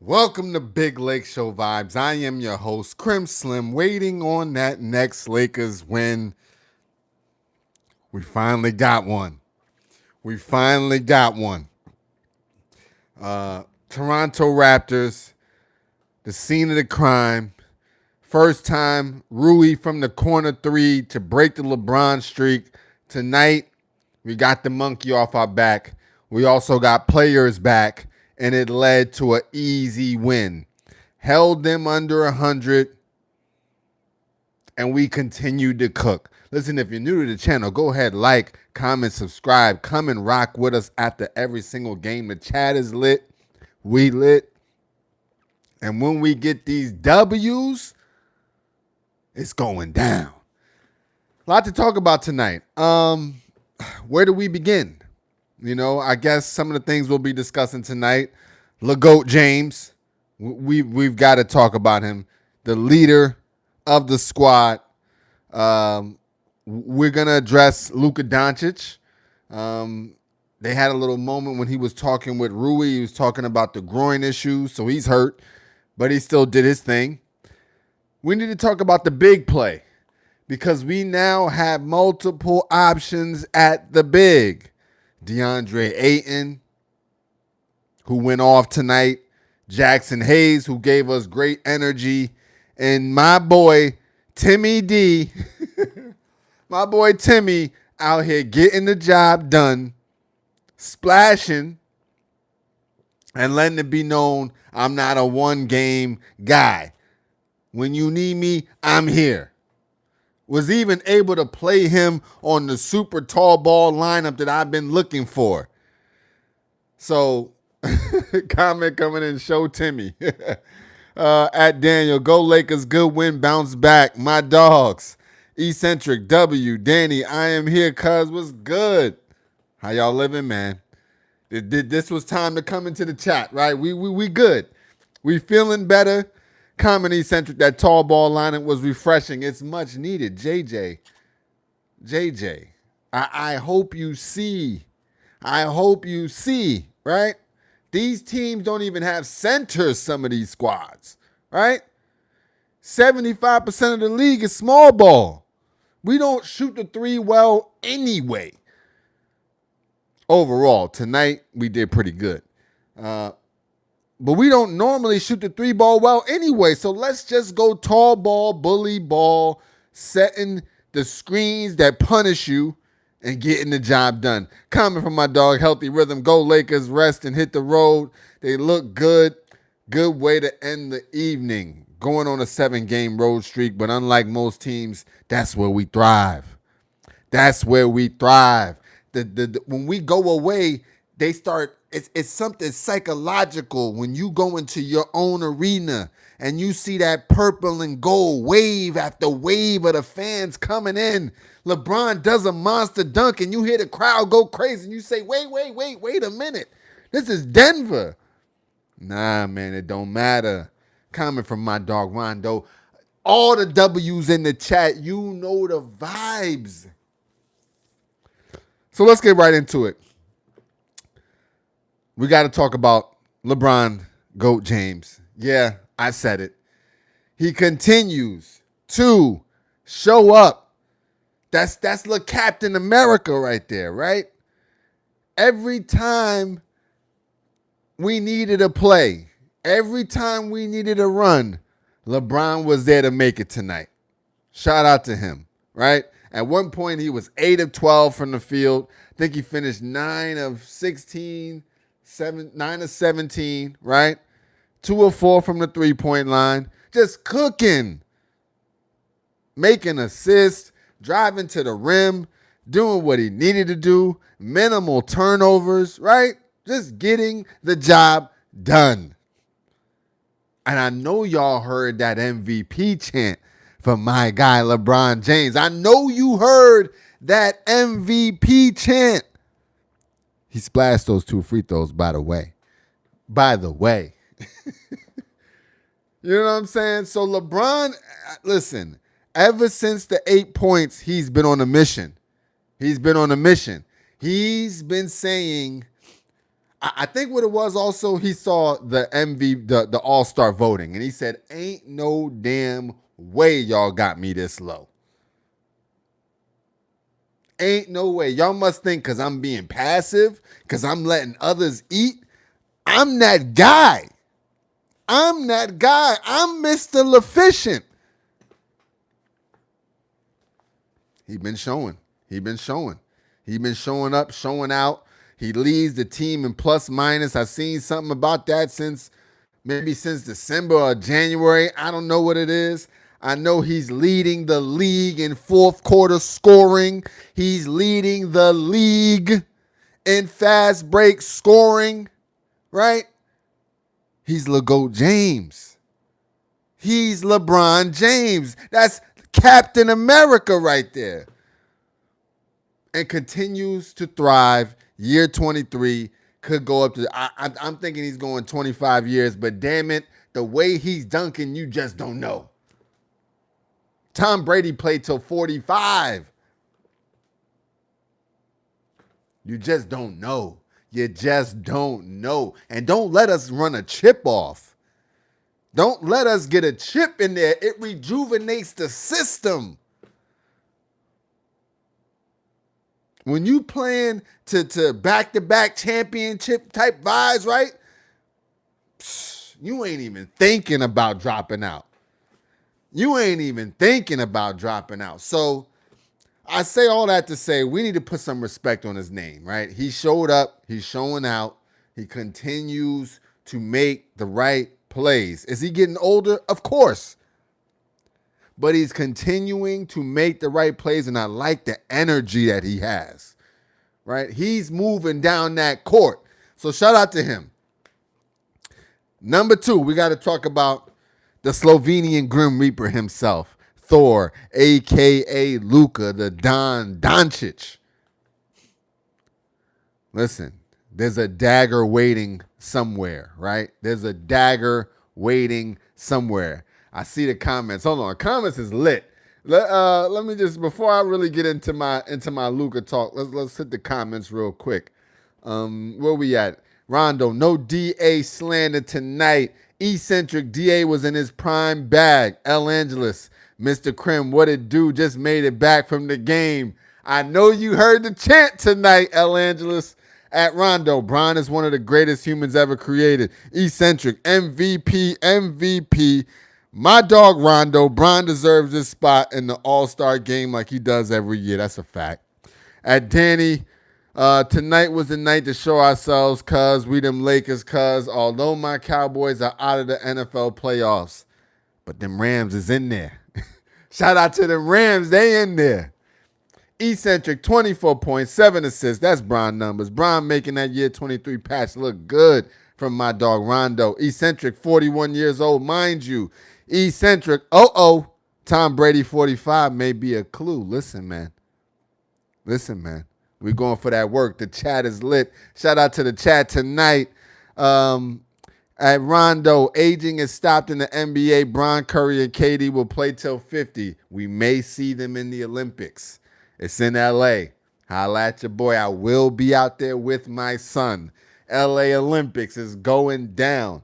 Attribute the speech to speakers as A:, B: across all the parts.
A: Welcome to Big Lake Show Vibes. I am your host, Crim Slim, waiting on that next Lakers win. We finally got one. We finally got one. Toronto Raptors, the scene of the crime. First time Rui from the corner three to break the LeBron streak. Tonight, we got the monkey off our back. We also got players back, and it led to an easy win. Held them under 100, and we continued to cook. Listen, if you're new to the channel, go ahead, like, comment, subscribe. Come and rock with us after every single game. The chat is lit. We lit. And when we get these W's, it's going down. A lot to talk about tonight. Where do we begin? I guess some of the things we'll be discussing tonight. LeGoat James, we've got to talk about him. The leader of the squad. We're going to address Luka Doncic. They had a little moment when he was talking with Rui. He was talking about the groin issues, so he's hurt, but he still did his thing. We need to talk about the big play because we now have multiple options at the big. DeAndre Ayton, who went off tonight. Jackson Hayes, who gave us great energy. And my boy, Timmy D, my boy Timmy out here getting the job done, splashing, and letting it be known I'm not a one-game guy. When you need me, I'm here. Was even able to play him on the super tall ball lineup that I've been looking for. So, comment coming in, show Timmy. At Daniel, go Lakers, good win, bounce back. My dogs. Eccentric, W, Danny, I am here, cuz what's good? How y'all living, man? This was time to come into the chat, right? We good. We feeling better. Comedy centric, that tall ball lineup was refreshing. It's much needed. JJ, I hope you see. Right? These teams don't even have centers, some of these squads, right? 75% of the league is small ball. We don't shoot the three well anyway. Overall, tonight we did pretty good. But we don't normally shoot the three ball well anyway. So let's just go tall ball, bully ball, setting the screens that punish you and getting the job done. Comment from my dog, Healthy Rhythm. Go Lakers, rest and hit the road. They look good. Good way to end the evening. Going on a 7-game road streak, but unlike most teams, that's where we thrive. When we go away, they start. It's something psychological when you go into your own arena and you see that purple and gold wave after wave of the fans coming in. LeBron does a monster dunk and you hear the crowd go crazy and you say, wait a minute. This is Denver. Nah, man, it don't matter. Comment from my dog Rondo. All the W's in the chat, you know the vibes. So let's get right into it. We got to talk about LeBron GOAT James. Yeah, I said it. He continues to show up. That's the Captain America right there, right? Every time we needed a play, every time we needed a run, LeBron was there to make it tonight. Shout out to him, right? At one point, he was 8 of 12 from the field. I think he finished 9 of 16. 9 of 17, right? 2 of 4 from the three-point line. Just cooking. Making assists, driving to the rim, doing what he needed to do, minimal turnovers, right? Just getting the job done. And I know y'all heard that MVP chant from my guy LeBron James. I know you heard that MVP chant. He splashed those 2 free throws, by the way. You know what I'm saying? So LeBron, listen, ever since the 8 points, he's been on a mission. He's been saying, I think what it was also, he saw the the All-Star voting, and he said, ain't no damn way y'all got me this low. Ain't no way. Y'all must think because I'm being passive, because I'm letting others eat. I'm that guy. I'm that guy. I'm Mr. L'Efficient. He been showing. He been showing. He been showing up, showing out. He leads the team in plus minus. I've seen something about that since December or January. I don't know what it is. I know he's leading the league in fourth quarter scoring. He's leading the league in fast break scoring, right? He's LeGoat James. He's LeBron James. That's Captain America right there. And continues to thrive. Year 23 could go up to, I'm thinking he's going 25 years, but damn it, the way he's dunking, you just don't know. Tom Brady played till 45. You just don't know. You just don't know. And don't let us run a chip off. Don't let us get a chip in there. It rejuvenates the system. When you playing to back-to-back championship type vibes, right? You ain't even thinking about dropping out. You ain't even thinking about dropping out. So I say all that to say we need to put some respect on his name, right? He showed up. He's showing out. He continues to make the right plays. Is he getting older? Of course. But he's continuing to make the right plays, and I like the energy that he has, right? He's moving down that court. So shout out to him. Number 2, we got to talk about the Slovenian Grim Reaper himself, Thor, a.k.a. Luka, the Don Doncic. Listen, there's a dagger waiting somewhere, right? There's a dagger waiting somewhere. I see the comments. Hold on. Comments is lit. Let me just, before I really get into my Luka talk, let's hit the comments real quick. Where we at? Rondo, no DA slander tonight. Eccentric DA was in his prime bag. El Angeles, Mr. Krim, what it do? Just made it back from the game. I know you heard the chant tonight, El Angeles. At Rondo, Bron is one of the greatest humans ever created. Eccentric, MVP. My dog Rondo, Bron deserves this spot in the All-Star game like he does every year. That's a fact. At Danny, tonight was the night to show ourselves, cuz we them Lakers, cuz although my Cowboys are out of the NFL playoffs, but them Rams is in there. Shout out to them Rams, they in there. Eccentric, 24 points, 7 assists. That's Bron numbers. Bron making that year 23 patch look good from my dog Rondo. Eccentric, 41 years old, mind you. Eccentric, Tom Brady, 45 may be a clue. Listen, man. We're going for that work. The chat is lit. Shout out to the chat tonight. At Rondo, aging is stopped in the NBA. Bron, Curry, and KD will play till 50. We may see them in the Olympics. It's in LA. Holla at your boy. I will be out there with my son. LA Olympics is going down.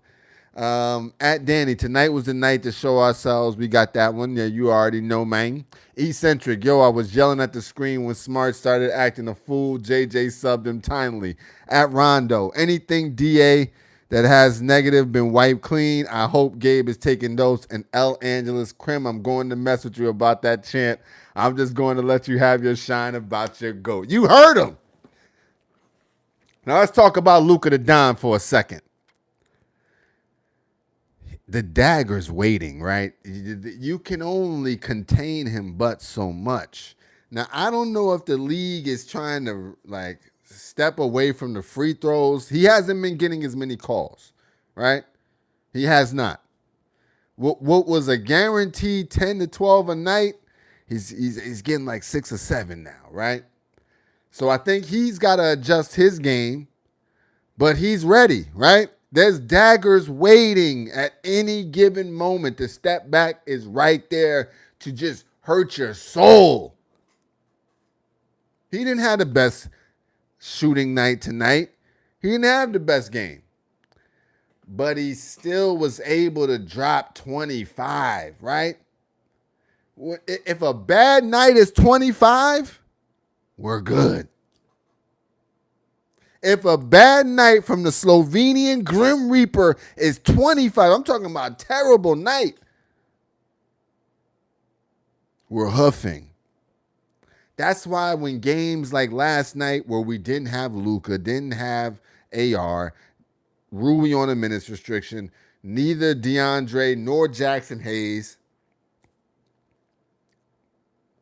A: At Danny, tonight was the night to show ourselves. We got that one. Yeah, you already know, man. Eccentric, I was yelling at the screen when Smart started acting a fool. JJ subbed him timely. At Rondo, anything DA that has negative been wiped clean. I hope Gabe is taking notes. And El Angeles Krim, I'm going to mess with you about that chant. I'm just going to let you have your shine about your GOAT. You heard him. Now let's talk about Luka the Don for a second. The dagger's waiting, right? You can only contain him but so much. Now, I don't know if the league is trying to step away from the free throws. He hasn't been getting as many calls, right? He has not. What was a guaranteed 10 to 12 a night, he's getting like 6 or 7 now, right? So I think he's got to adjust his game, but he's ready, right? There's daggers waiting at any given moment. The step back is right there to just hurt your soul. He didn't have the best shooting night tonight. He didn't have the best game. But he still was able to drop 25, right? If a bad night is 25, we're good. If a bad night from the Slovenian Grim Reaper is 25, I'm talking about a terrible night, we're huffing. That's why when games like last night where we didn't have Luka, didn't have AR, Rui on a minutes restriction, neither DeAndre nor Jackson Hayes,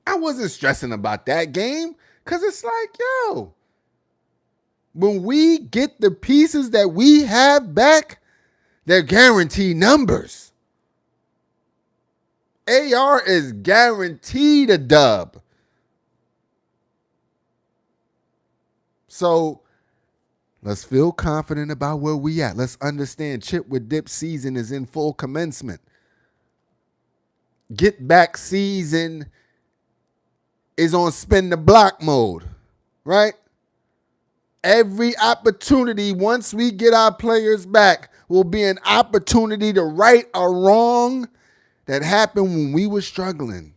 A: I wasn't stressing about that game because it's like, yo, when we get the pieces that we have back, they're guaranteed numbers. AR is guaranteed a dub. So let's feel confident about where we at. Let's understand chip with dip season is in full commencement. Get back season is on spin the block mode, right? Every opportunity, once we get our players back, will be an opportunity to right a wrong that happened when we were struggling.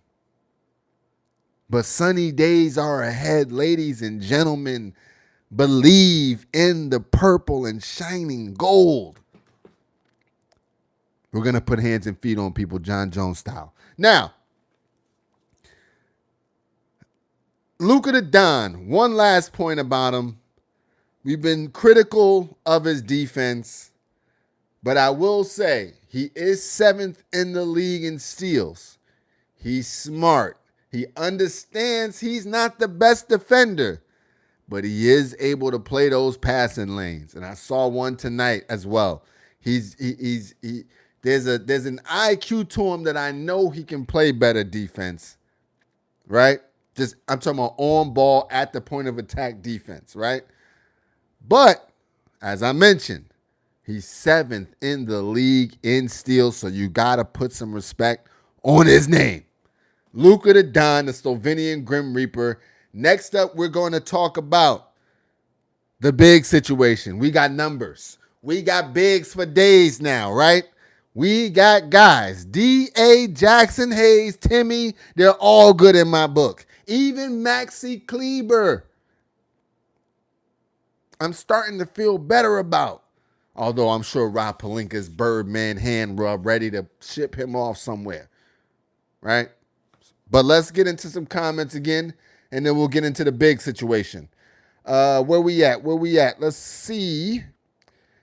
A: But sunny days are ahead, ladies and gentlemen. Believe in the purple and shining gold. We're going to put hands and feet on people, John Jones style. Now, Luka the Don, one last point about him. We've been critical of his defense, but I will say he is 7th in the league in steals. He's smart. He understands he's not the best defender, but he is able to play those passing lanes. And I saw one tonight as well. There's an IQ to him that I know he can play better defense, right? I'm talking about on ball at the point of attack defense, right? But as I mentioned, he's 7th in the league in steals, so you got to put some respect on his name. Luka the Don, the Slovenian Grim Reaper. Next up, we're going to talk about the big situation. We got numbers. We got bigs for days now, right? We got guys. D.A., Jackson Hayes, Timmy, they're all good in my book. Even Maxi Kleber, I'm starting to feel better about. Although I'm sure Rob Pelinka's Birdman hand rub ready to ship him off somewhere, right? But let's get into some comments again, and then we'll get into the big situation. Where we at? Let's see.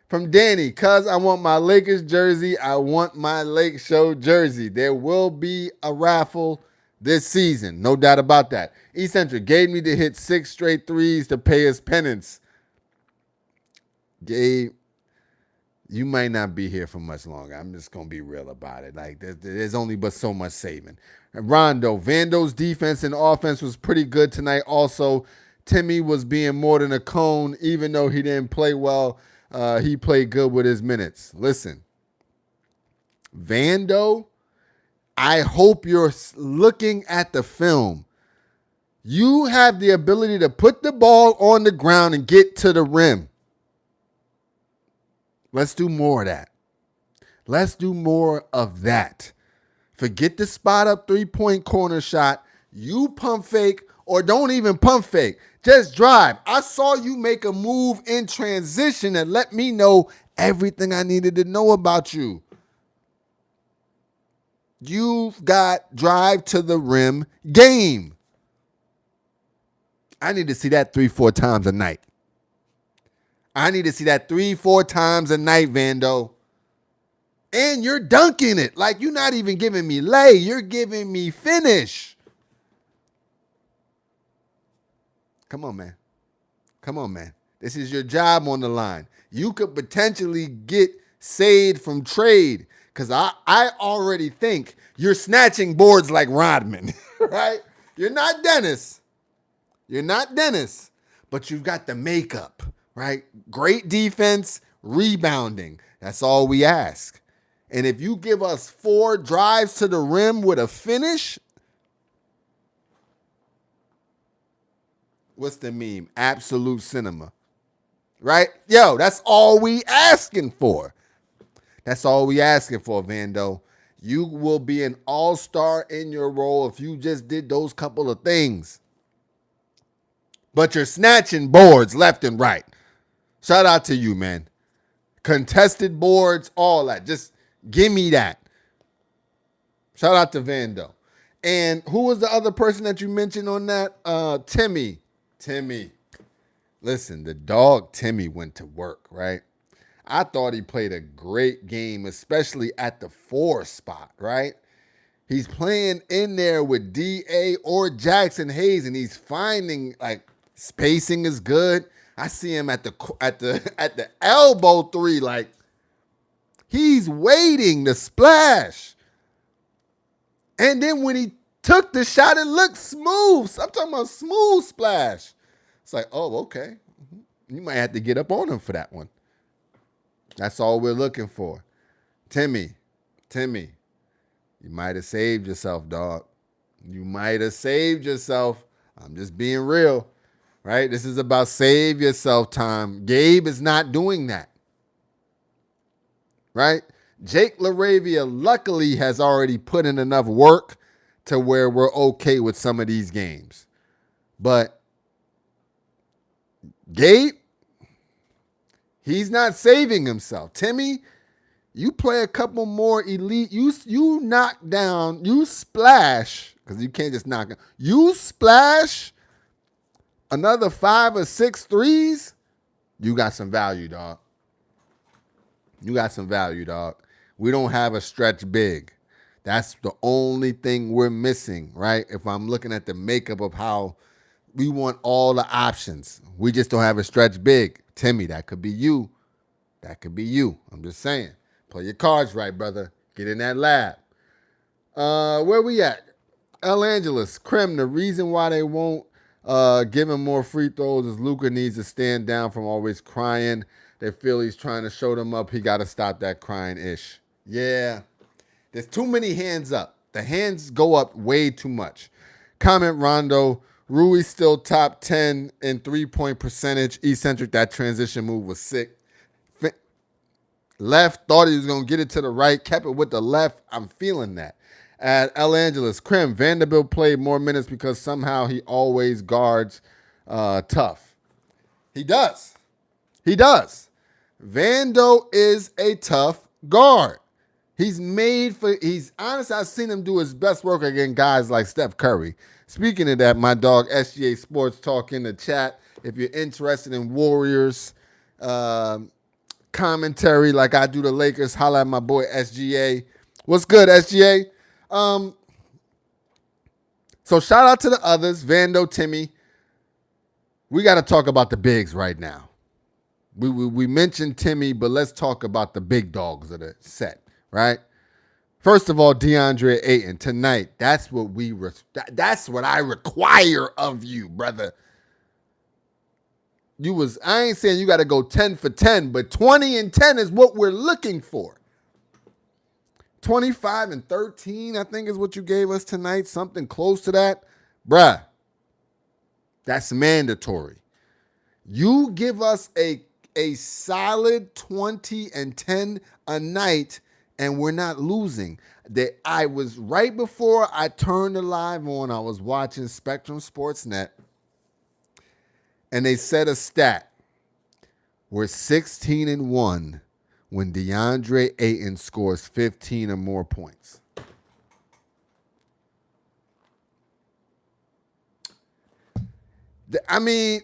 A: From Danny, cuz I want my Lakers jersey. I want my Lake Show jersey. There will be a raffle this season. No doubt about that. Eccentric gave me to hit 6 straight threes to pay his penance. Gabe, you might not be here for much longer. I'm just going to be real about it. Like, there's only but so much saving. And Rondo, Vando's defense and offense was pretty good tonight. Also, Timmy was being more than a cone. Even though he didn't play well, he played good with his minutes. Listen, Vando, I hope you're looking at the film. You have the ability to put the ball on the ground and get to the rim. Let's do more of that. Let's do more of that. Forget the spot up 3-point corner shot. You pump fake or don't even pump fake. Just drive. I saw you make a move in transition and let me know everything I needed to know about you. You've got drive to the rim game. I need to see that 3-4 times a night. I need to see that 3-4 times a night, Vando. And you're dunking it. Like, you're not even giving me lay. You're giving me finish. Come on, man. Come on, man. This is your job on the line. You could potentially get saved from trade because I already think you're snatching boards like Rodman, right? You're not Dennis. You're not Dennis, but you've got the makeup, right? Great defense, rebounding. That's all we ask. And if you give us 4 drives to the rim with a finish, what's the meme? Absolute cinema. right? Yo, that's all we asking for. That's all we asking for, Vando. You will be an all-star in your role if you just did those couple of things. But you're snatching boards left and right. Shout out to you, man. Contested boards, all that. Just give me that. Shout out to Vando. And who was the other person that you mentioned on that? Timmy. Timmy. Listen, the dog Timmy went to work, right? I thought he played a great game, especially at the 4 spot, right? He's playing in there with DA or Jackson Hayes, and he's finding like spacing is good. I see him at the elbow 3, like he's waiting to splash. And then when he took the shot, it looked smooth. I'm talking about smooth splash. It's like, oh, okay. You might have to get up on him for that one. That's all we're looking for. Timmy, you might have saved yourself, dog. You might have saved yourself. I'm just being real, right? This is about save yourself time. Gabe is not doing that, right? Jake LaRavia luckily has already put in enough work to where we're okay with some of these games. But Gabe, he's not saving himself. Timmy, you play a couple more elite. You knock down, you splash, because you can't just knock down. You splash another 5 or 6 threes, you got some value, dog. You got some value, dog. We don't have a stretch big. That's the only thing we're missing, right? If I'm looking at the makeup of how we want all the options. We just don't have a stretch big. Timmy, that could be you. That could be you. I'm just saying. Play your cards right, brother. Get in that lab. Where we at? El Angeles. Krim, the reason why they won't give him more free throws is Luka needs to stand down from always crying. They feel he's trying to show them up. He got to stop that crying-ish. Yeah. There's too many hands up. The hands go up way too much. Comment Rondo. Rui still top 10 in three-point percentage. Eccentric, that transition move was sick. Left, thought he was going to get it to the right, kept it with the left. I'm feeling that. At El Angeles, Krim, Vanderbilt played more minutes because somehow he always guards tough. He does. He does. Vando is a tough guard. He's honest, I've seen him do his best work against guys like Steph Curry. Speaking of that, my dog SGA Sports Talk in the chat. If you're interested in Warriors commentary like I do the Lakers, holla at my boy SGA. What's good, SGA? So shout out to the others, Vando, Timmy. We got to talk about the bigs right now. We mentioned Timmy, but let's talk about the big dogs of the set, right? First of all, DeAndre Ayton tonight. That's what I require of you, brother. I ain't saying you got to go 10 for 10, but 20 and 10 is what we're looking for. 25 and 13, I think is what you gave us tonight. Something close to that. Bruh, that's mandatory. You give us a solid 20 and 10 a night, and we're not losing. I was right before I turned the live on, I was watching Spectrum Sportsnet, and they said a stat. We're 16 and 1 when DeAndre Ayton scores 15 or more points. I mean,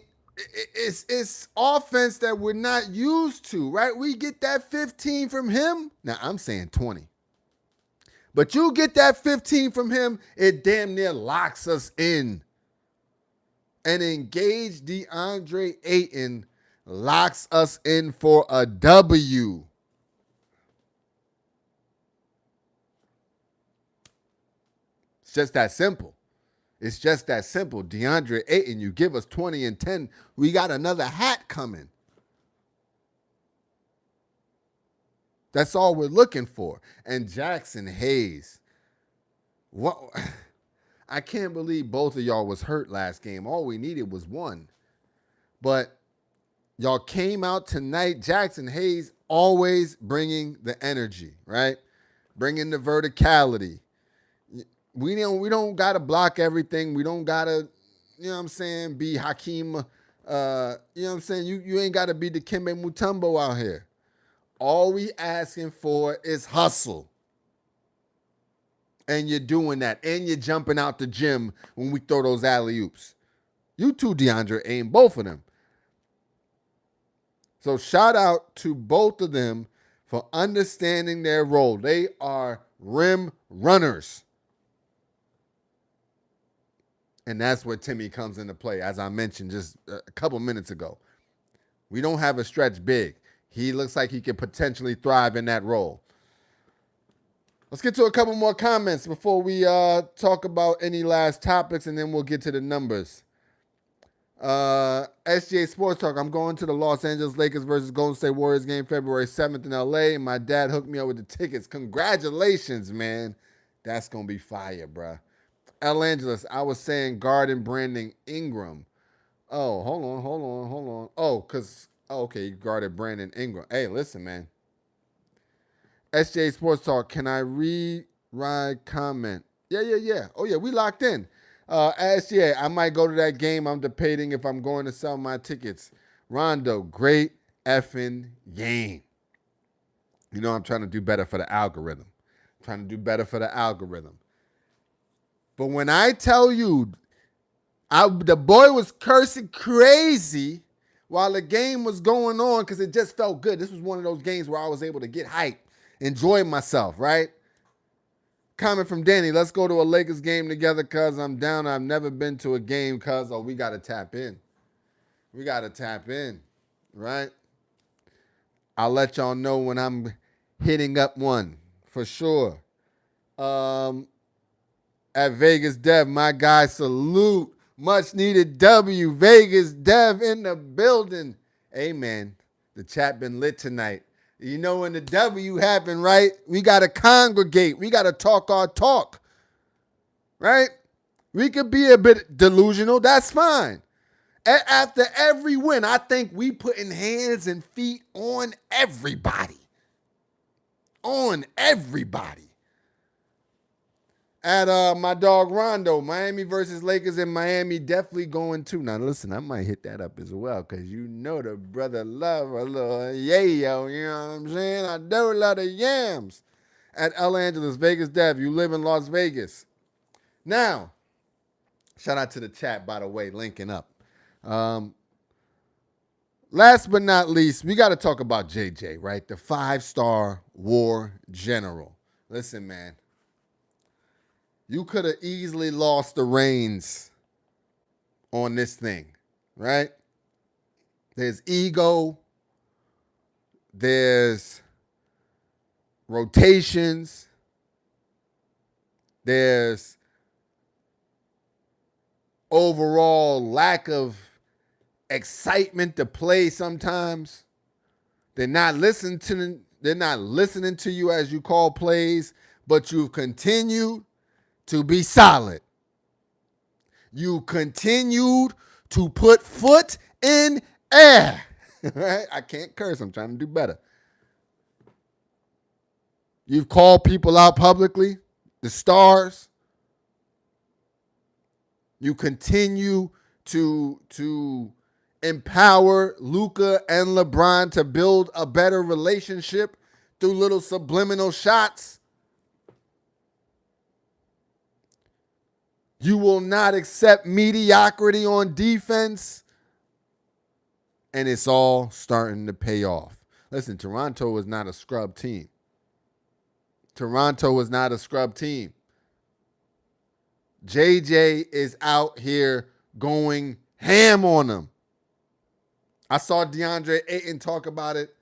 A: it's offense that we're not used to, right? We get that 15 from him. Now, I'm saying 20. But you get that 15 from him, it damn near locks us in. And engage DeAndre Ayton locks us in for a W. It's just that simple. It's just that simple. DeAndre Ayton, you give us 20 and 10, we got another hat coming. That's all we're looking for. And Jackson Hayes. What? I can't believe both of y'all was hurt last game. All we needed was one. But Y'all came out tonight. Jackson Hayes always bringing the energy, right? Bringing the verticality. We don't gotta block everything. We don't gotta, you know what I'm saying, be Hakeem. You know what I'm saying? You ain't gotta be Dikembe Mutombo out here. All we asking for is hustle. And you're doing that. And you're jumping out the gym when we throw those alley-oops. You too, DeAndre, aim both of them. So shout out to both of them for understanding their role. They are rim runners. And that's where Timmy comes into play, as I mentioned just a couple minutes ago. We don't have a stretch big. He looks like he could potentially thrive in that role. Let's get to a couple more comments before we talk about any last topics, and then we'll get to the numbers. SGA Sports Talk. I'm going to the Los Angeles Lakers versus Golden State Warriors game February 7th in LA, and my dad hooked me up with the tickets. Congratulations, man. That's going to be fire, bruh. El Angeles, I was saying Garden Brandon Ingram. Oh, hold on. Okay, you guarded Brandon Ingram. Hey, listen, man. SJ Sports Talk, can I rewrite comment? Yeah. Oh, yeah, we locked in. SJ, I might go to that game. I'm debating if I'm going to sell my tickets. Rondo, great effing game. You know I'm trying to do better for the algorithm. But when I tell you, the boy was cursing crazy while the game was going on because it just felt good. This was one of those games where I was able to get hyped, enjoy myself, right? Comment from Danny, let's go to a Lakers game together because I'm down. I've never been to a game because, we got to tap in. Right? I'll let y'all know when I'm hitting up one for sure. At Vegas Dev, my guy, salute. Much needed W. Vegas Dev in the building. Hey, man, the chat been lit tonight. You know when the W happened, right? We got to congregate. We got to talk our talk, right? We could be a bit delusional. That's fine. After every win, I think we putting hands and feet on everybody. At my dog Rondo, Miami versus Lakers in Miami, definitely going too. Now listen, I might hit that up as well because you know the brother love a little yayo, you know what I'm saying? I do love the yams. At El Angeles, Vegas Dev, you live in Las Vegas. Now, shout out to the chat, by the way, linking up. Last but not least, we got to talk about JJ, right? The 5-star war general. Listen, man. You could have easily lost the reins on this thing, right? There's ego. There's rotations. There's overall lack of excitement to play sometimes. They're not listening to you as you call plays, but you've continued to be solid. You continued to put foot in air. Right? I can't curse. I'm trying to do better. You've called people out publicly, the stars. You continue to empower Luka and LeBron to build a better relationship through little subliminal shots. You will not accept mediocrity on defense. And it's all starting to pay off. Listen, Toronto is not a scrub team. JJ is out here going ham on them. I saw DeAndre Ayton talk about it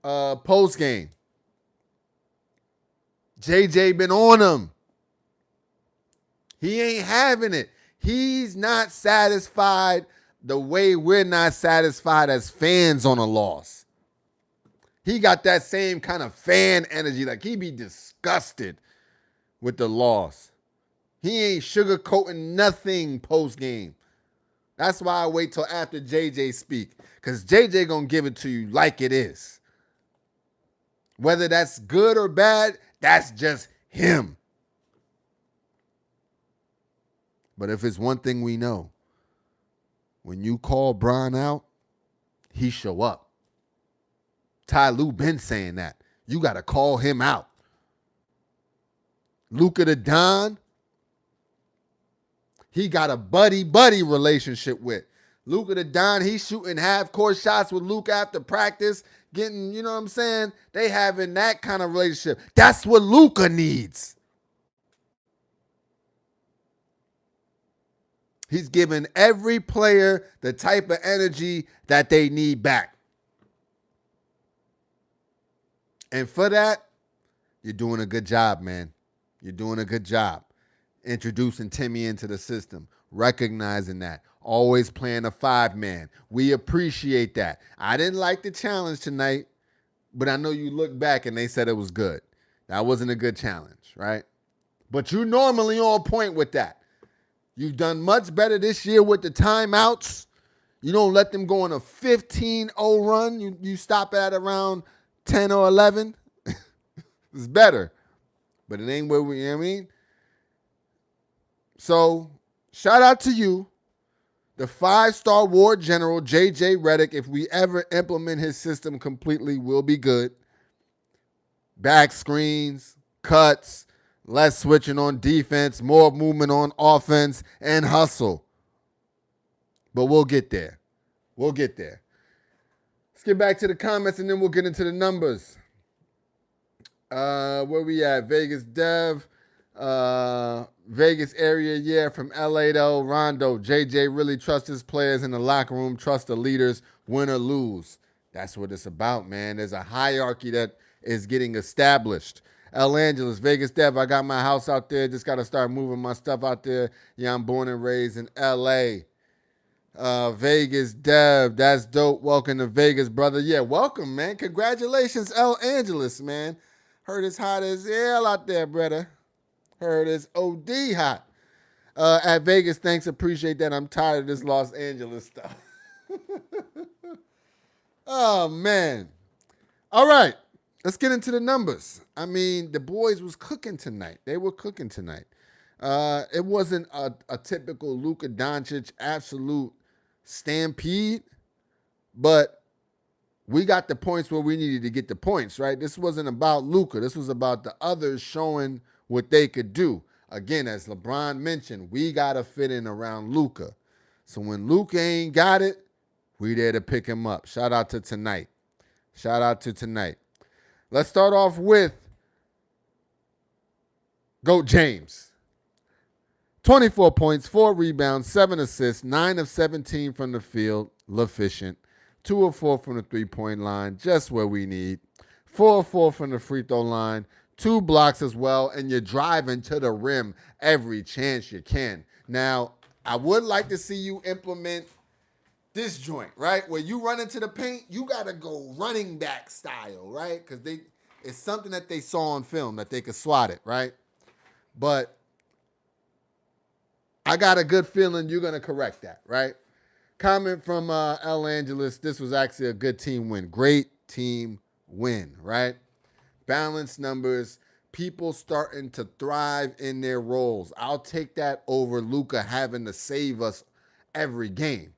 A: post-game. JJ been on him. He ain't having it. He's not satisfied the way we're not satisfied as fans on a loss. He got that same kind of fan energy. Like he be disgusted with the loss. He ain't sugarcoating nothing post-game. That's why I wait till after JJ speak, because JJ gonna give it to you like it is. Whether that's good or bad, that's just him. But if it's one thing we know, when you call Bron out, he show up. Ty Lue been saying that. You got to call him out. Luka the Don, he got a buddy-buddy relationship with. Luka the Don, he's shooting half-court shots with Luka after practice, getting, you know what I'm saying? They having that kind of relationship. That's what Luka needs. He's giving every player the type of energy that they need back. And for that, you're doing a good job, man. You're doing a good job introducing Timmy into the system, recognizing that, always playing a 5-man. We appreciate that. I didn't like the challenge tonight, but I know you look back and they said it was good. That wasn't a good challenge, right? But you're normally on point with that. You've done much better this year with the timeouts. You don't let them go on a 15-0 run. You stop at around 10 or 11. It's better. But it ain't where we, you know what I mean? So, shout out to you, the 5-star war general, J.J. Redick. If we ever implement his system completely, we'll be good. Back screens, cuts, less switching on defense, more movement on offense, and hustle. But we'll get there. We'll get there. Let's get back to the comments, and then we'll get into the numbers. Where we at? Vegas Dev. Vegas area, yeah, from LA though. Rondo, JJ really trusts his players in the locker room, trust the leaders, win or lose. That's what it's about, man. There's a hierarchy that is getting established. El Angeles, Vegas Dev, I got my house out there. Just got to start moving my stuff out there. Yeah, I'm born and raised in LA. Vegas Dev, that's dope. Welcome to Vegas, brother. Yeah, welcome, man. Congratulations, El Angeles, man. Heard it's hot as hell out there, brother. Heard it's OD hot. At Vegas, thanks. Appreciate that. I'm tired of this Los Angeles stuff. Oh, man. All right. Let's get into the numbers. I mean, the boys was cooking tonight. They were cooking tonight. It wasn't a typical Luka Doncic absolute stampede, but we got the points where we needed to get the points, right? This wasn't about Luka. This was about the others showing what they could do. Again, as LeBron mentioned, we got to fit in around Luka. So when Luka ain't got it, we there to pick him up. Shout out to tonight. Shout out to tonight. Let's start off with Goat James. 24 points, 4 rebounds, 7 assists, 9 of 17 from the field, efficient. 2 of 4 from the three-point line, just where we need. 4 of 4 from the free throw line, 2 blocks as well, and you're driving to the rim every chance you can. Now, I would like to see you implement this joint, right? Where you run into the paint, you got to go running back style, right? Because it's something that they saw on film that they could swat it, right? But I got a good feeling you're going to correct that, right? Comment from El Angeles. This was actually a good team win. Great team win, right? Balanced numbers. People starting to thrive in their roles. I'll take that over Luka having to save us every game.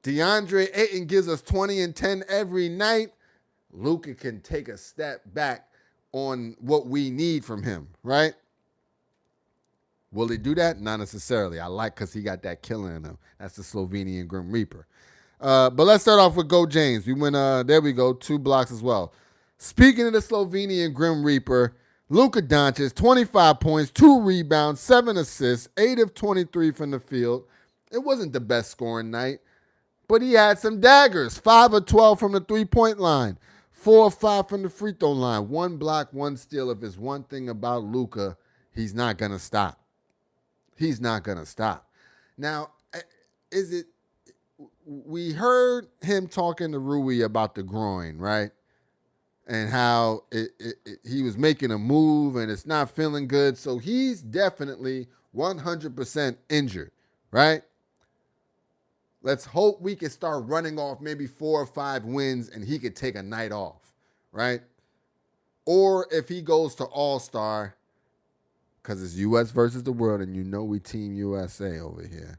A: DeAndre Ayton gives us 20 and 10 every night. Luka can take a step back on what we need from him, right? Will he do that? Not necessarily. I like because he got that killer in him. That's the Slovenian Grim Reaper. But let's start off with Go James. We went, there we go, 2 blocks as well. Speaking of the Slovenian Grim Reaper, Luka Doncic, 25 points, 2 rebounds, 7 assists, 8 of 23 from the field. It wasn't the best scoring night, but he had some daggers. 5 of 12 from the three-point line, 4 of 5 from the free throw line, 1 block, 1 steal. If it's one thing about Luka, he's not going to stop. He's not going to stop. Now, we heard him talking to Rui about the groin, right? And how he was making a move and it's not feeling good. So he's definitely 100% injured, right? Let's hope we can start running off maybe 4 or 5 wins and he could take a night off, right? Or if he goes to All-Star, because it's U.S. versus the world, and you know we team USA over here.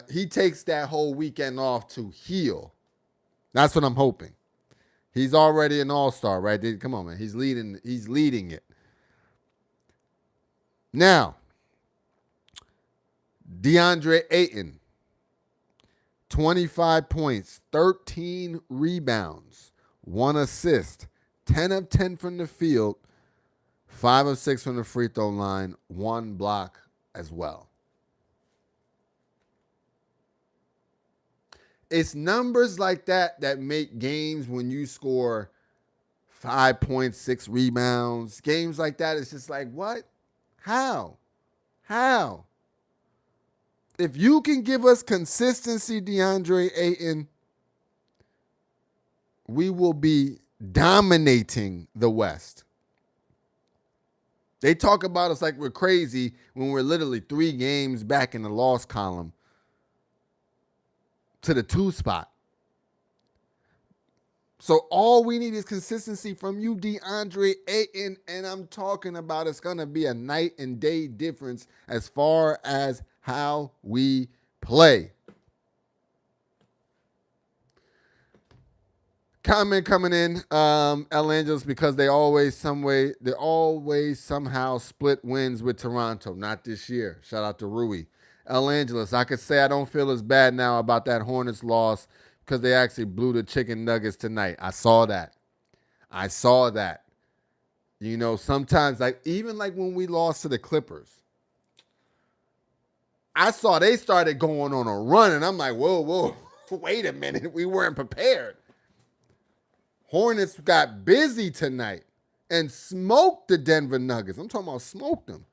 A: He takes that whole weekend off to heal. That's what I'm hoping. He's already an all-star, right? Come on, man. He's leading it. Now, DeAndre Ayton, 25 points, 13 rebounds, 1 assist, 10 of 10 from the field, 5 of 6 from the free throw line, 1 block as well. It's numbers like that that make games when you score 5 points, 6 rebounds. Games like that, it's just like, what? How? If you can give us consistency, DeAndre Ayton, we will be dominating the West. They talk about us like we're crazy when we're literally 3 games back in the loss column to the 2 spot. So all we need is consistency from you, DeAndre Ayton, and I'm talking about it's going to be a night and day difference as far as how we play. Comment coming in, El Angeles, because they always somehow split wins with Toronto. Not this year. Shout out to Rui. El Angeles, I could say I don't feel as bad now about that Hornets loss because they actually blew the chicken nuggets tonight. I saw that. You know, sometimes, even when we lost to the Clippers, I saw they started going on a run, and I'm like, whoa, wait a minute. We weren't prepared. Hornets got busy tonight and smoked the Denver Nuggets. I'm talking about smoked them.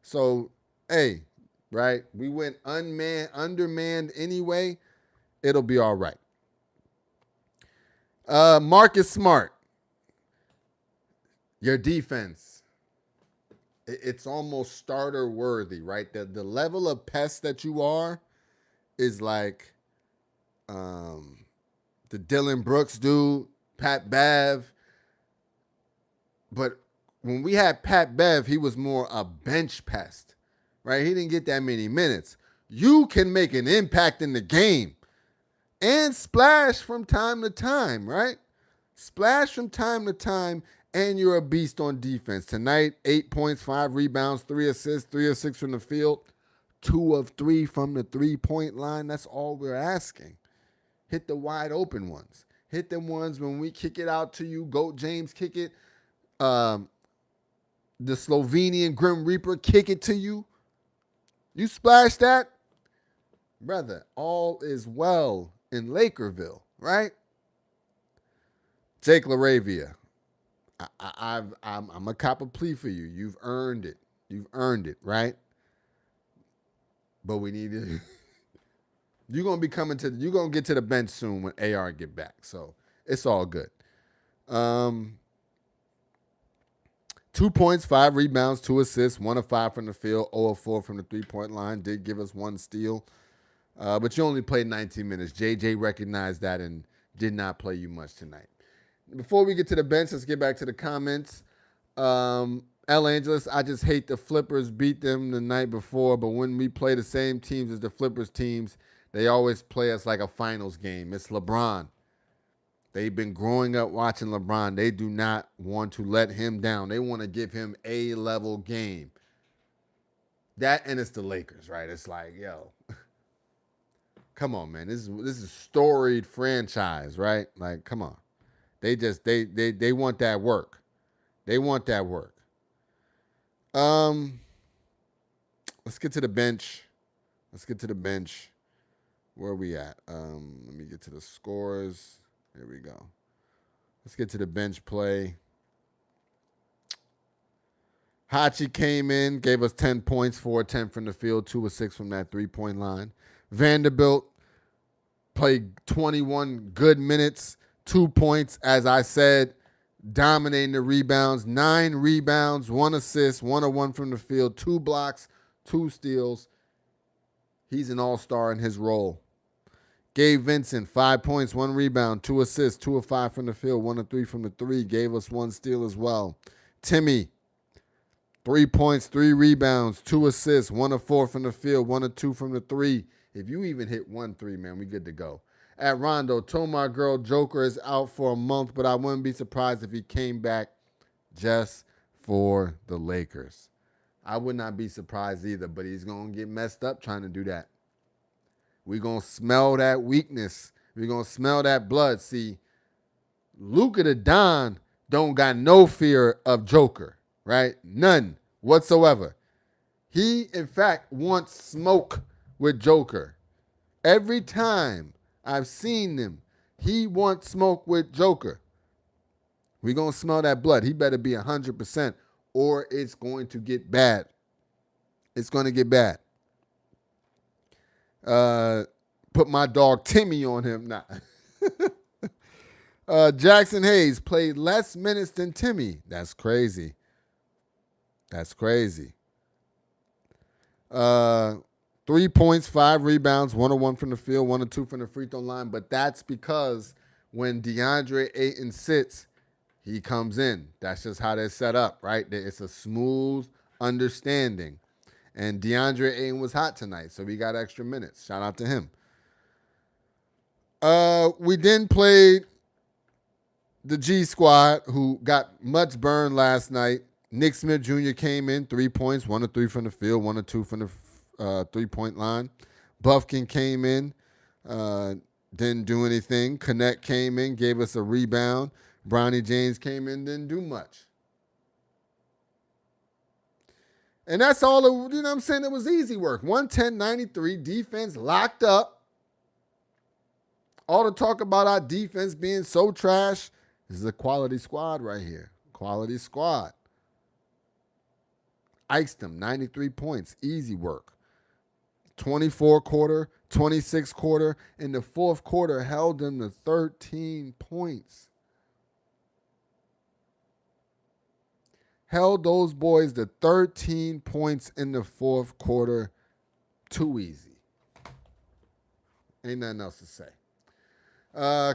A: So, hey, right? We went undermanned anyway. It'll be all right. Marcus Smart. Your defense. It's almost starter worthy, right? The level of pest that you are is like the Dylan Brooks dude, Pat Bev. But when we had Pat Bev, he was more a bench pest, right? He didn't get that many minutes. You can make an impact in the game and splash from time to time, right? Splash from time to time, and you're a beast on defense. Tonight, 8 points, 5 rebounds, 3 assists, 3 of 6 from the field, 2 of 3 from the three-point line. That's all we're asking. Hit the wide open ones. Hit them ones when we kick it out to you. Goat James kick it. The Slovenian Grim Reaper kick it to you. You splash that, brother, all is well in Lakerville, right? Jake LaRavia, I'm a cop a plea for you. You've earned it. Right? But we need to. You're gonna get to the bench soon when AR get back. So it's all good. 2 points, 5 rebounds, 2 assists, 1 of 5 from the field, 0 of 4 from the 3-point line. Did give us 1 steal. But you only played 19 minutes. JJ recognized that and did not play you much tonight. Before we get to the bench, let's get back to the comments. El Angeles, I just hate the Flippers beat them the night before, but when we play the same teams as the Flippers teams, they always play us like a finals game. It's LeBron. They've been growing up watching LeBron. They do not want to let him down. They want to give him a level game. That, and it's the Lakers, right? It's like, yo, come on, man. This is a storied franchise, right? Like, come on. They want that work. They want that work. Let's get to the bench. Where are we at? Let me get to the scores. Here we go. Let's get to the bench play. Hachi came in, gave us 10 points, 4 of 10 from the field, 2 of 6 from that 3-point line. Vanderbilt played 21 good minutes, 2 points, as I said, dominating the rebounds, 9 rebounds, 1 assist, 1 of 1 from the field, 2 blocks, 2 steals. He's an all-star in his role. Gabe Vincent, 5 points, 1 rebound, 2 assists, 2 of 5 from the field, 1 of 3 from the three. Gave us 1 steal as well. Timmy, 3 points, 3 rebounds, 2 assists, 1 of 4 from the field, 1 of 2 from the three. If you even hit 1 3, man, we good to go. At Rondo, told my girl Joker is out for a month, but I wouldn't be surprised if he came back just for the Lakers. I would not be surprised either, but he's going to get messed up trying to do that. We're going to smell that weakness. We're going to smell that blood. See, Luka the Don don't got no fear of Joker, right? None whatsoever. He, in fact, wants smoke with Joker. Every time I've seen him, he wants smoke with Joker. We're going to smell that blood. He better be 100% or it's going to get bad. It's going to get bad. Put my dog Timmy on him now. Jackson Hayes played less minutes than Timmy. That's crazy. That's crazy. 3 points, 5 rebounds, 1 of 1 from the field, 1 of 2 from the free throw line. But that's because when DeAndre Ayton sits, he comes in. That's just how they're set up, right? It's a smooth understanding. And DeAndre Ayton was hot tonight, so we got extra minutes. Shout out to him. We then played the G Squad, who got much burn last night. Nick Smith Jr. came in, 3 points, 1 of 3 from the field, 1 of 2 from the 3-point line. Buffkin came in, didn't do anything. Connect came in, gave us a rebound. Bronny James came in, didn't do much. And that's all, you know what I'm saying? It was easy work. 110-93, defense locked up. All the talk about our defense being so trash. This is a quality squad right here. Quality squad. Iced them, 93 points. Easy work. 24 quarter, 26 quarter. In the fourth quarter, held them to 13 points. Held those boys to 13 points in the fourth quarter. Too easy. Ain't nothing else to say.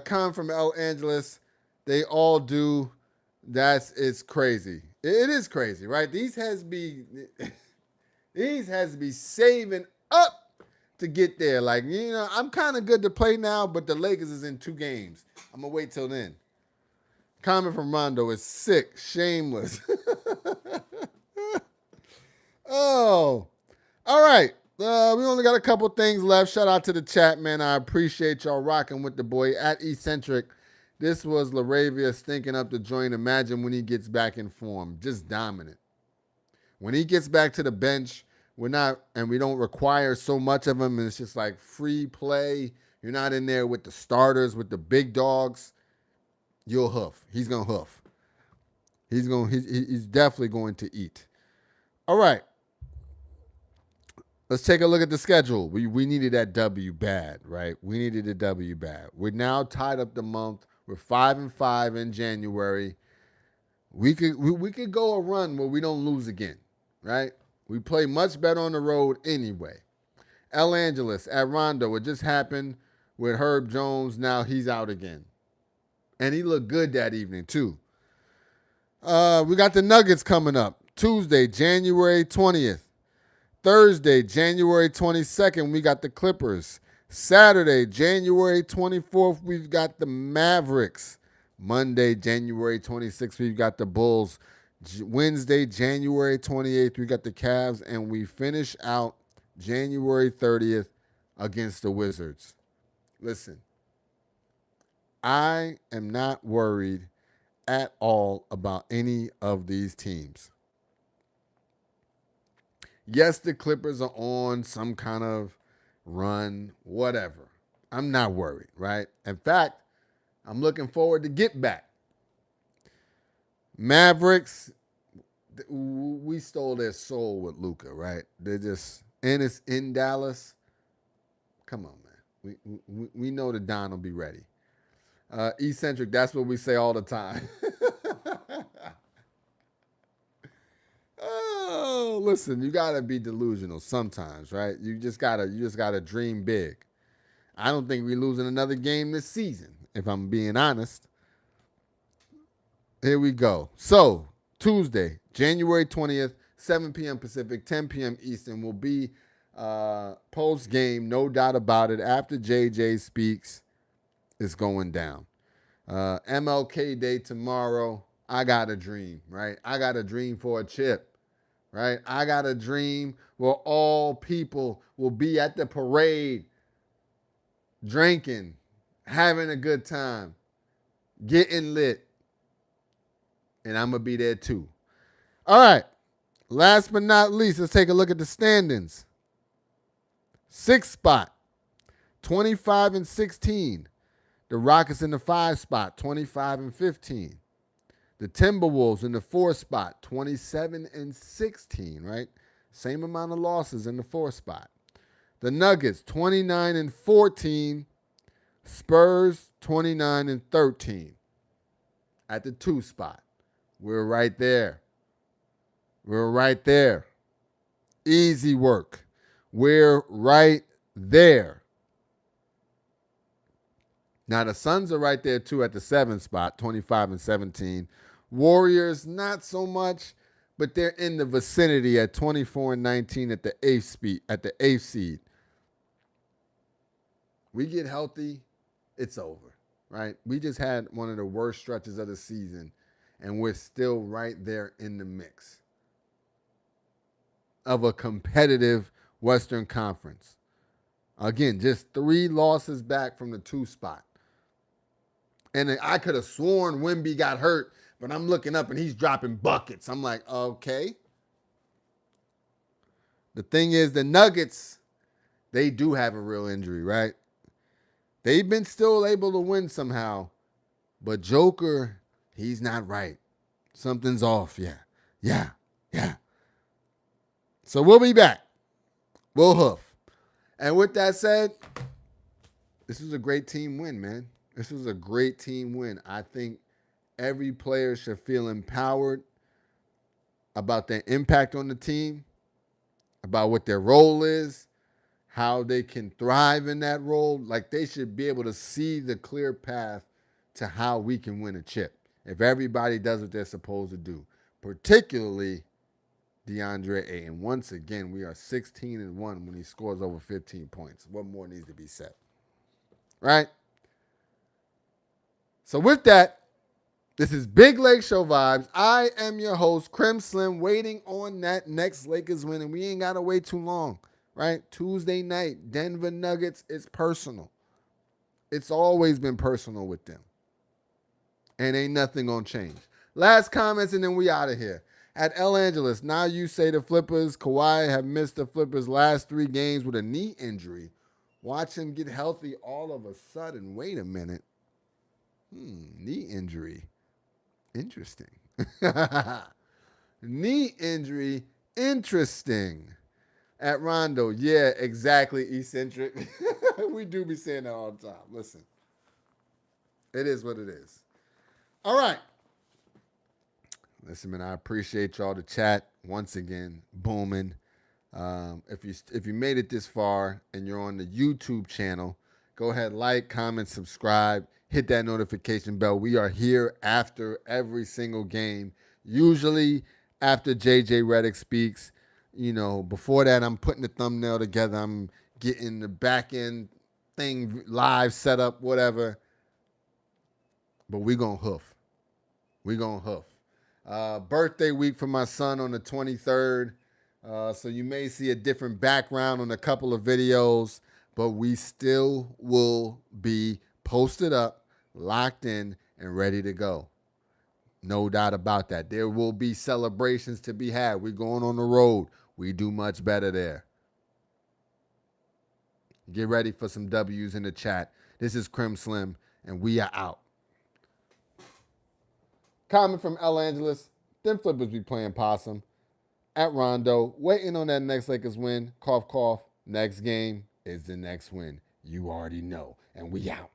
A: Con from Los Angeles. They all do. It's crazy. It is crazy, right? These has to be saving up to get there. Like, you know, I'm kind of good to play now, but the Lakers is in 2 games. I'm going to wait till then. Comment from Rondo is sick, shameless. Oh, all right. We only got a couple things left. Shout out to the chat, man. I appreciate y'all rocking with the boy at Eccentric. This was Laravia stinking up the joint. Imagine when he gets back in form. Just dominant. When he gets back to the bench, we don't require so much of him, and it's just like free play. You're not in there with the starters, with the big dogs. You'll hoof. He's going to hoof. He's definitely going to eat. All right. Let's take a look at the schedule. We needed that W bad, right? We needed a W bad. We're now tied up the month. We're 5-5 in January. We could go a run where we don't lose again, right? We play much better on the road anyway. El Angeles at Rondo. It just happened with Herb Jones. Now he's out again. And he looked good that evening, too. We got the Nuggets coming up. Tuesday, January 20th. Thursday, January 22nd, we got the Clippers. Saturday, January 24th, we've got the Mavericks. Monday, January 26th, we've got the Bulls. Wednesday, January 28th, we got the Cavs. And we finish out January 30th against the Wizards. Listen. I am not worried at all about any of these teams. Yes, the Clippers are on some kind of run, whatever. I'm not worried, right? In fact, I'm looking forward to get back. Mavericks, we stole their soul with Luka, right? They're just, and it's in Dallas. Come on, man. We know the Don will be ready. Eccentric, that's what we say all the time. Oh, listen, you gotta be delusional sometimes, right? You just gotta dream big. I don't think we're losing another game this season, if I'm being honest. Here we go. So, Tuesday, January 20th, 7 p.m. Pacific, 10 p.m. Eastern will be post game, no doubt about it. After JJ speaks, it's going down. MLK Day tomorrow. I got a dream, right? I got a dream for a chip, right? I got a dream where all people will be at the parade, drinking, having a good time, getting lit, and I'm going to be there too. All right. Last but not least, let's take a look at the standings. 6th spot, 25-16. The Rockets in the 5 spot, 25-15. The Timberwolves in the 4 spot, 27-16, right? Same amount of losses in the 4 spot. The Nuggets, 29-14. Spurs, 29-13. At the 2 spot. We're right there. We're right there. Easy work. We're right there. Now, the Suns are right there, too, at the 7th spot, 25-17. Warriors, not so much, but they're in the vicinity at 24-19 at the 8th seed. We get healthy, it's over, right? We just had one of the worst stretches of the season, and we're still right there in the mix of a competitive Western Conference. Again, just 3 losses back from the 2 spot. And I could have sworn Wemby got hurt, but I'm looking up and he's dropping buckets. I'm like, okay. The thing is, the Nuggets, they do have a real injury, right? They've been still able to win somehow, but Joker, he's not right. Something's off, yeah. So we'll be back. We'll hoof. And with that said, this was a great team win, man. This was a great team win. I think every player should feel empowered about their impact on the team, about what their role is, how they can thrive in that role. Like, they should be able to see the clear path to how we can win a chip if everybody does what they're supposed to do, particularly DeAndre Ayton. Once again, we are 16-1 when he scores over 15 points. What more needs to be said? Right? So with that, this is Big Lake Show Vibes. I am your host, Crim Slim, waiting on that next Lakers win, and we ain't got to wait too long, right? Tuesday night, Denver Nuggets, it's personal. It's always been personal with them, and ain't nothing going to change. Last comments, and then we out of here. At El Angeles, now you say the Flippers, Kawhi have missed the Flippers' last 3 games with a knee injury. Watch him get healthy all of a sudden. Wait a minute. Knee injury. Interesting. Knee injury. Interesting. At Rondo. Yeah, exactly. Eccentric. We do be saying that all the time. Listen. It is what it is. All right. Listen, man, I appreciate y'all to chat once again. Booming. If you made it this far and you're on the YouTube channel, go ahead, like, comment, subscribe, hit that notification bell. We are here after every single game, usually after JJ Redick speaks. You know, before that, I'm putting the thumbnail together. I'm getting the back end thing live set up, whatever. But we gonna hoof. We gonna hoof. Birthday week for my son on the 23rd. So you may see a different background on a couple of videos, but we still will be posted up, locked in, and ready to go. No doubt about that. There will be celebrations to be had. We're going on the road. We do much better there. Get ready for some W's in the chat. This is Crim Slim, and we are out. Comment from El Angeles. Them Flippers be playing possum. At Rondo, waiting on that next Lakers win. Cough, cough. Next game is the next win. You already know. And we out.